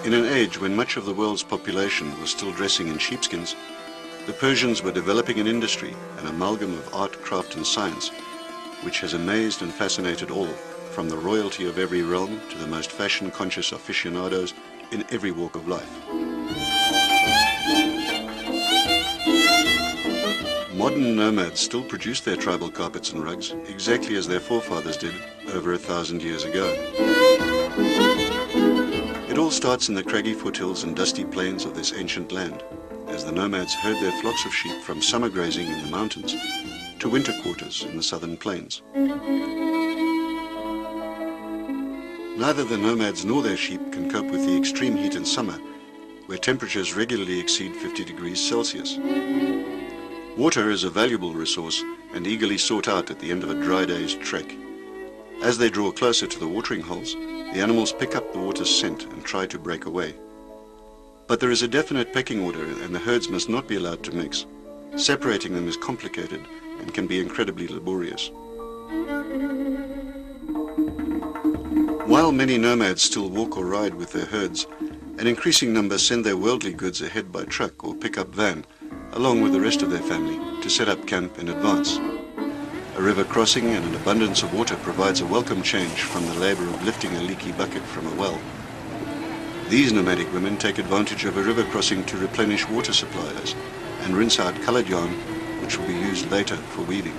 In an age when much of the world's population was still dressing in sheepskins, the Persians were developing an industry, an amalgam of art, craft and science, which has amazed and fascinated all, from the royalty of every realm to the most fashion-conscious aficionados in every walk of life. Modern nomads still produce their tribal carpets and rugs exactly as their forefathers did over 1,000 years ago. It all starts in the craggy foothills and dusty plains of this ancient land, as the nomads herd their flocks of sheep from summer grazing in the mountains to winter quarters in the southern plains. Neither the nomads nor their sheep can cope with the extreme heat in summer, where temperatures regularly exceed 50 degrees Celsius. Water is a valuable resource and eagerly sought out at the end of a dry day's trek. As they draw closer to the watering holes, the animals pick up the water's scent and try to break away. But there is a definite pecking order and the herds must not be allowed to mix. Separating them is complicated and can be incredibly laborious. While many nomads still walk or ride with their herds, an increasing number send their worldly goods ahead by truck or pickup van, along with the rest of their family, to set up camp in advance. A river crossing and an abundance of water provides a welcome change from the labor of lifting a leaky bucket from a well. These nomadic women take advantage of a river crossing to replenish water supplies and rinse out colored yarn, which will be used later for weaving.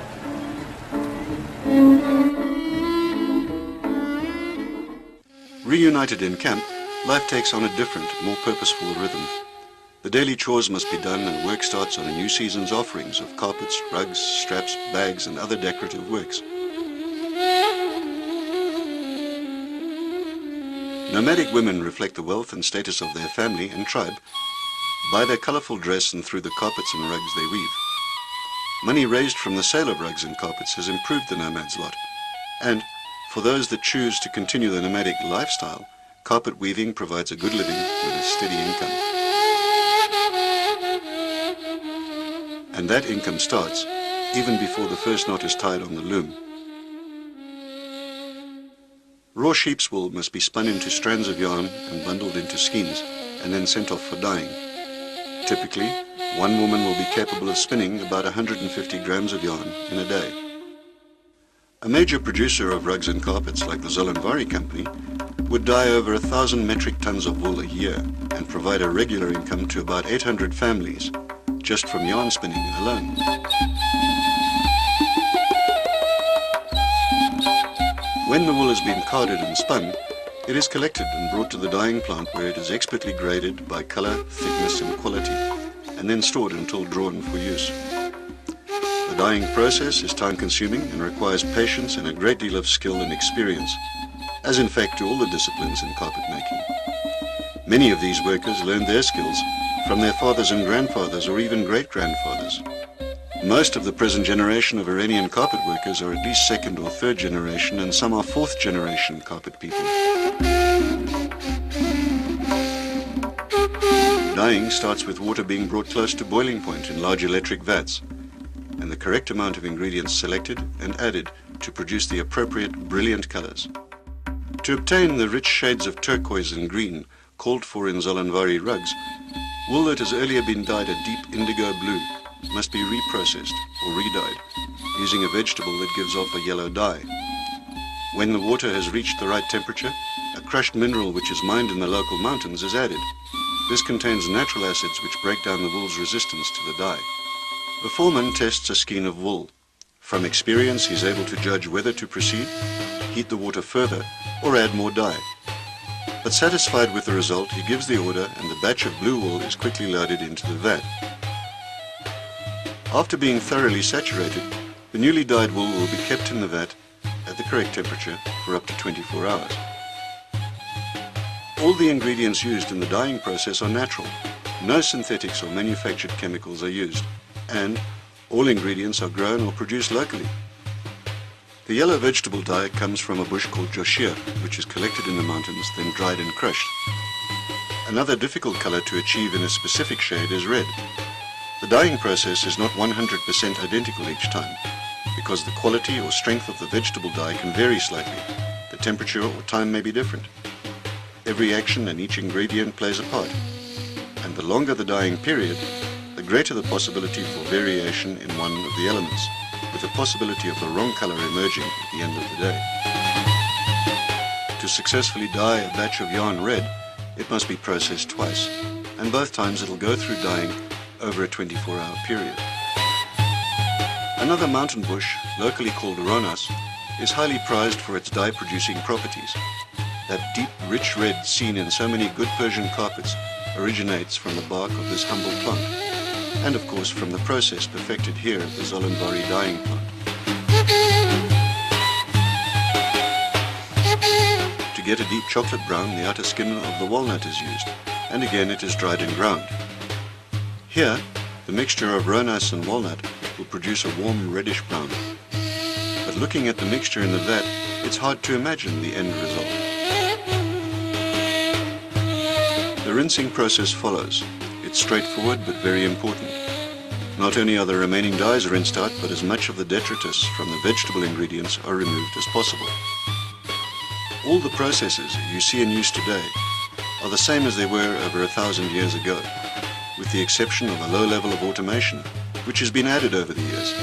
Reunited in camp, life takes on a different, more purposeful rhythm. The daily chores must be done and work starts on a new season's offerings of carpets, rugs, straps, bags and other decorative works. Nomadic women reflect the wealth and status of their family and tribe by their colorful dress and through the carpets and rugs they weave. Money raised from the sale of rugs and carpets has improved the nomads' lot, and for those that choose to continue the nomadic lifestyle, carpet weaving provides a good living with a steady income. And that income starts even before the first knot is tied on the loom. Raw sheep's wool must be spun into strands of yarn and bundled into skeins and then sent off for dyeing. Typically, one woman will be capable of spinning about 150 grams of yarn in a day. A major producer of rugs and carpets like the Zollanvari company would dye over 1,000 metric tons of wool a year and provide a regular income to about 800 families just from yarn spinning alone. When the wool has been carded and spun, it is collected and brought to the dyeing plant where it is expertly graded by color, thickness and quality, and then stored until drawn for use. The dyeing process is time-consuming and requires patience and a great deal of skill and experience, as in fact do all the disciplines in carpet making. Many of these workers learned their skills from their fathers and grandfathers or even great-grandfathers. Most of the present generation of Iranian carpet workers are at least second or third generation, and some are fourth generation carpet people. Dyeing starts with water being brought close to boiling point in large electric vats, and the correct amount of ingredients selected and added to produce the appropriate brilliant colors. To obtain the rich shades of turquoise and green called for in Zollanvari rugs, wool that has earlier been dyed a deep indigo blue must be reprocessed or re-dyed using a vegetable that gives off a yellow dye. When the water has reached the right temperature, a crushed mineral which is mined in the local mountains is added. This contains natural acids which break down the wool's resistance to the dye. The foreman tests a skein of wool. From experience, he is able to judge whether to proceed, heat the water further, or add more dye. But satisfied with the result, he gives the order and the batch of blue wool is quickly loaded into the vat. After being thoroughly saturated, the newly dyed wool will be kept in the vat at the correct temperature for up to 24 hours. All the ingredients used in the dyeing process are natural. No synthetics or manufactured chemicals are used, and all ingredients are grown or produced locally. The yellow vegetable dye comes from a bush called joshir, which is collected in the mountains, then dried and crushed. Another difficult color to achieve in a specific shade is red. The dyeing process is not 100% identical each time, because the quality or strength of the vegetable dye can vary slightly. The temperature or time may be different. Every action and each ingredient plays a part, and the longer the dyeing period, the greater the possibility for variation in one of the elements, with the possibility of the wrong color emerging at the end of the day. To successfully dye a batch of yarn red, it must be processed twice, and both times it'll go through dyeing over a 24-hour period. Another mountain bush, locally called ronas, is highly prized for its dye-producing properties. That deep, rich red seen in so many good Persian carpets originates from the bark of this humble plant, and of course from the process perfected here at the Zollanvari dyeing plant. To get a deep chocolate brown, the outer skin of the walnut is used, and again it is dried and ground. Here, the mixture of ronas and walnut will produce a warm reddish brown. But looking at the mixture in the vat, it's hard to imagine the end result. The rinsing process follows. It's straightforward but very important. Not only are the remaining dyes rinsed out, but as much of the detritus from the vegetable ingredients are removed as possible. All the processes you see in use today are the same as they were over 1,000 years ago, with the exception of a low level of automation, which has been added over the years.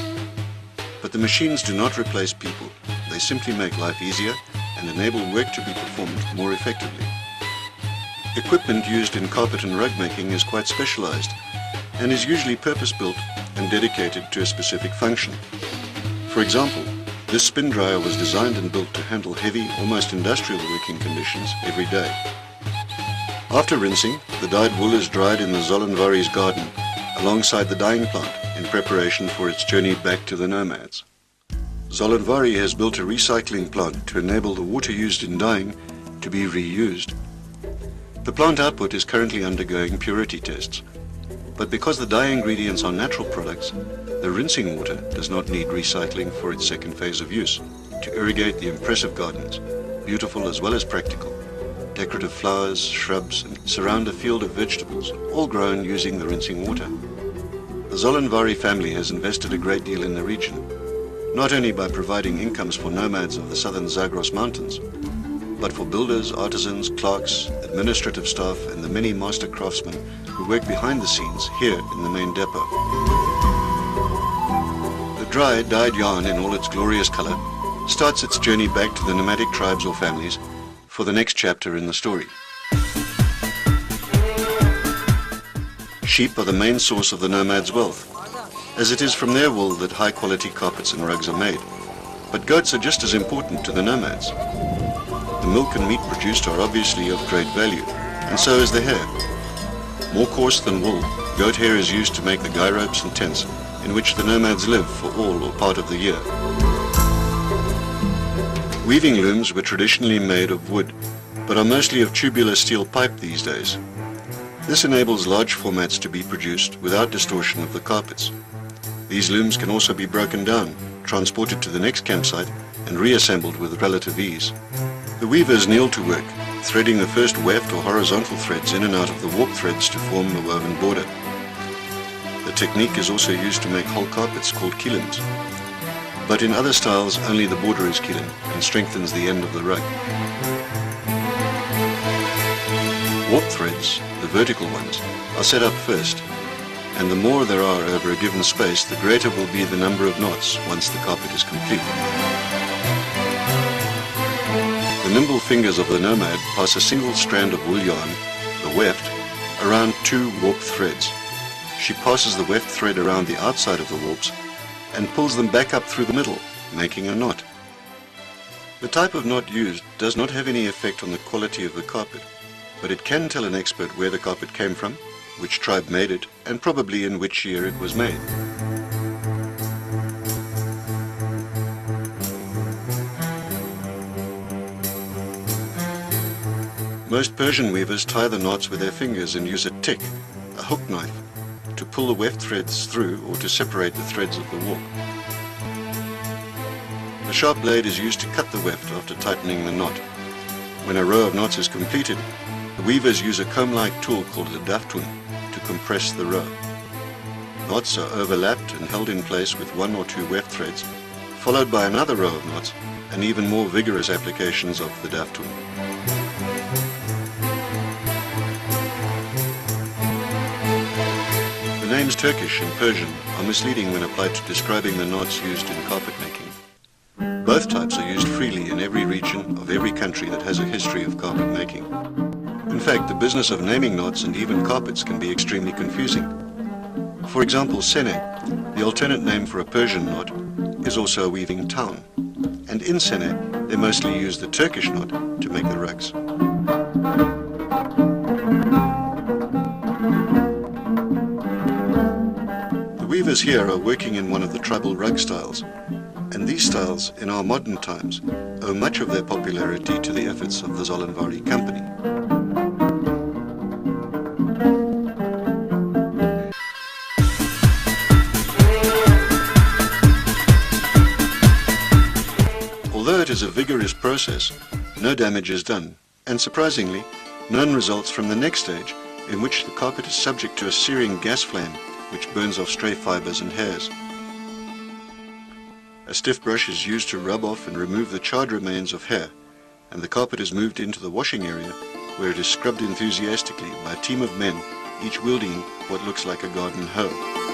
But the machines do not replace people. They simply make life easier and enable work to be performed more effectively. Equipment used in carpet and rug making is quite specialized and is usually purpose-built and dedicated to a specific function. For example, this spin dryer was designed and built to handle heavy, almost industrial working conditions every day. After rinsing, the dyed wool is dried in the Zollanvari's garden alongside the dyeing plant in preparation for its journey back to the nomads. Zollanvari has built a recycling plant to enable the water used in dyeing to be reused. The plant output is currently undergoing purity tests, but because the dye ingredients are natural products, the rinsing water does not need recycling for its second phase of use to irrigate the impressive gardens, beautiful as well as practical. Decorative flowers, shrubs, and surround a field of vegetables, all grown using the rinsing water. The Zollanvari family has invested a great deal in the region, not only by providing incomes for nomads of the southern Zagros mountains, but for builders, artisans, clerks, administrative staff, and the many master craftsmen who work behind the scenes here in the main depot. The dry, dyed yarn in all its glorious color starts its journey back to the nomadic tribes or families for the next chapter in the story. Sheep are the main source of the nomads' wealth, as it is from their wool that high-quality carpets and rugs are made. But goats are just as important to the nomads. The milk and meat produced are obviously of great value, and so is the hair. More coarse than wool, goat hair is used to make the guy ropes and tents in which the nomads live for all or part of the year. Weaving looms were traditionally made of wood, but are mostly of tubular steel pipe these days. This enables large formats to be produced without distortion of the carpets. These looms can also be broken down, transported to the next campsite, and reassembled with relative ease. The weavers kneel to work, threading the first weft or horizontal threads in and out of the warp threads to form the woven border. The technique is also used to make whole carpets called kilims. But in other styles, only the border is kilim and strengthens the end of the rug. Warp threads, the vertical ones, are set up first, and the more there are over a given space, the greater will be the number of knots once the carpet is complete. The nimble fingers of the nomad pass a single strand of wool yarn, the weft, around two warp threads. She passes the weft thread around the outside of the warps and pulls them back up through the middle, making a knot. The type of knot used does not have any effect on the quality of the carpet, but it can tell an expert where the carpet came from, which tribe made it, and probably in which year it was made. Most Persian weavers tie the knots with their fingers and use a tick, a hook knife, to pull the weft threads through or to separate the threads of the warp. The sharp blade is used to cut the weft after tightening the knot. When a row of knots is completed, the weavers use a comb-like tool called a daftun to compress the row. Knots are overlapped and held in place with one or two weft threads, followed by another row of knots and even more vigorous applications of the DAF tool. The names Turkish and Persian are misleading when applied to describing the knots used in carpet making. Both types are used freely in every region of every country that has a history of carpet making. In fact, the business of naming knots and even carpets can be extremely confusing. For example, Sene, the alternate name for a Persian knot, is also a weaving town. And in Sene, they mostly use the Turkish knot to make the rugs. The weavers here are working in one of the tribal rug styles, and these styles, in our modern times, owe much of their popularity to the efforts of the Zollanvari company. Although it is a vigorous process, no damage is done, and surprisingly, none results from the next stage, in which the carpet is subject to a searing gas flame which burns off stray fibers and hairs. A stiff brush is used to rub off and remove the charred remains of hair, and the carpet is moved into the washing area, where it is scrubbed enthusiastically by a team of men, each wielding what looks like a garden hoe.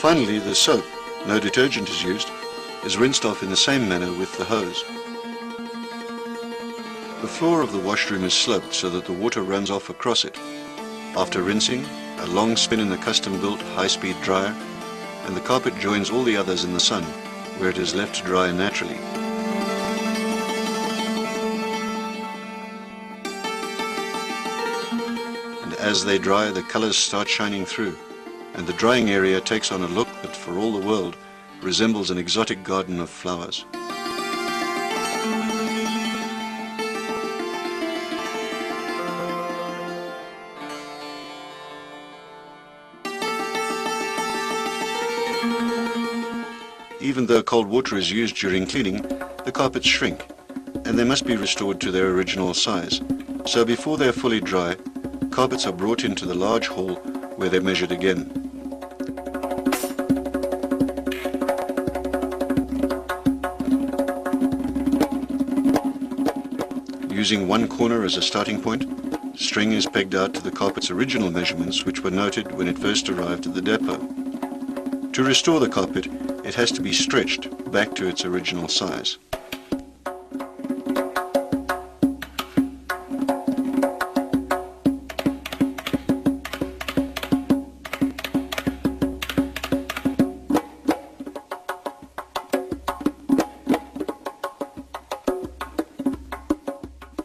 Finally, the soap, no detergent is used, is rinsed off in the same manner with the hose. The floor of the washroom is sloped so that the water runs off across it. After rinsing, a long spin in the custom-built high-speed dryer, and the carpet joins all the others in the sun, where it is left to dry naturally. And as they dry, the colors start shining through, and the drying area takes on a look that, for all the world, resembles an exotic garden of flowers. Even though cold water is used during cleaning, the carpets shrink, and they must be restored to their original size. So before they are fully dry, carpets are brought into the large hall where they're measured again. Using one corner as a starting point, string is pegged out to the carpet's original measurements, which were noted when it first arrived at the depot. To restore the carpet, it has to be stretched back to its original size.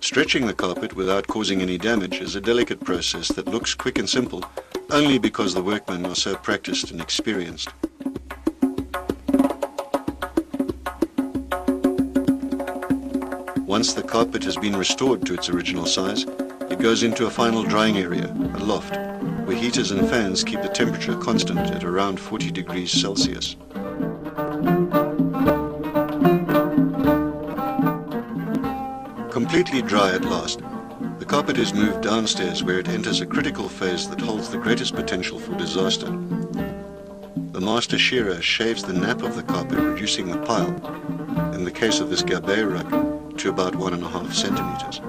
Stretching the carpet without causing any damage is a delicate process that looks quick and simple only because the workmen are so practiced and experienced. Once the carpet has been restored to its original size, it goes into a final drying area, a loft, where heaters and fans keep the temperature constant at around 40 degrees Celsius. Completely dry at last, the carpet is moved downstairs where it enters a critical phase that holds the greatest potential for disaster. The master shearer shaves the nap of the carpet, reducing the pile, in the case of this Gabay rug, to about 1.5 centimeters.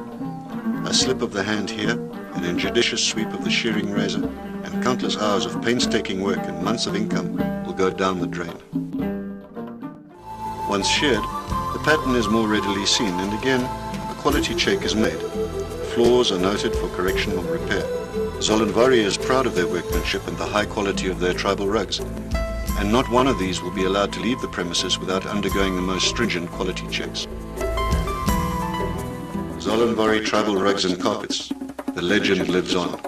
A slip of the hand here, an injudicious sweep of the shearing razor, and countless hours of painstaking work and months of income will go down the drain. Once sheared, the pattern is more readily seen, and again, a quality check is made. Flaws are noted for correction or repair. Zollanvari is proud of their workmanship and the high quality of their tribal rugs, and not one of these will be allowed to leave the premises without undergoing the most stringent quality checks. Zollanvari tribal rugs and carpets. The legend lives on.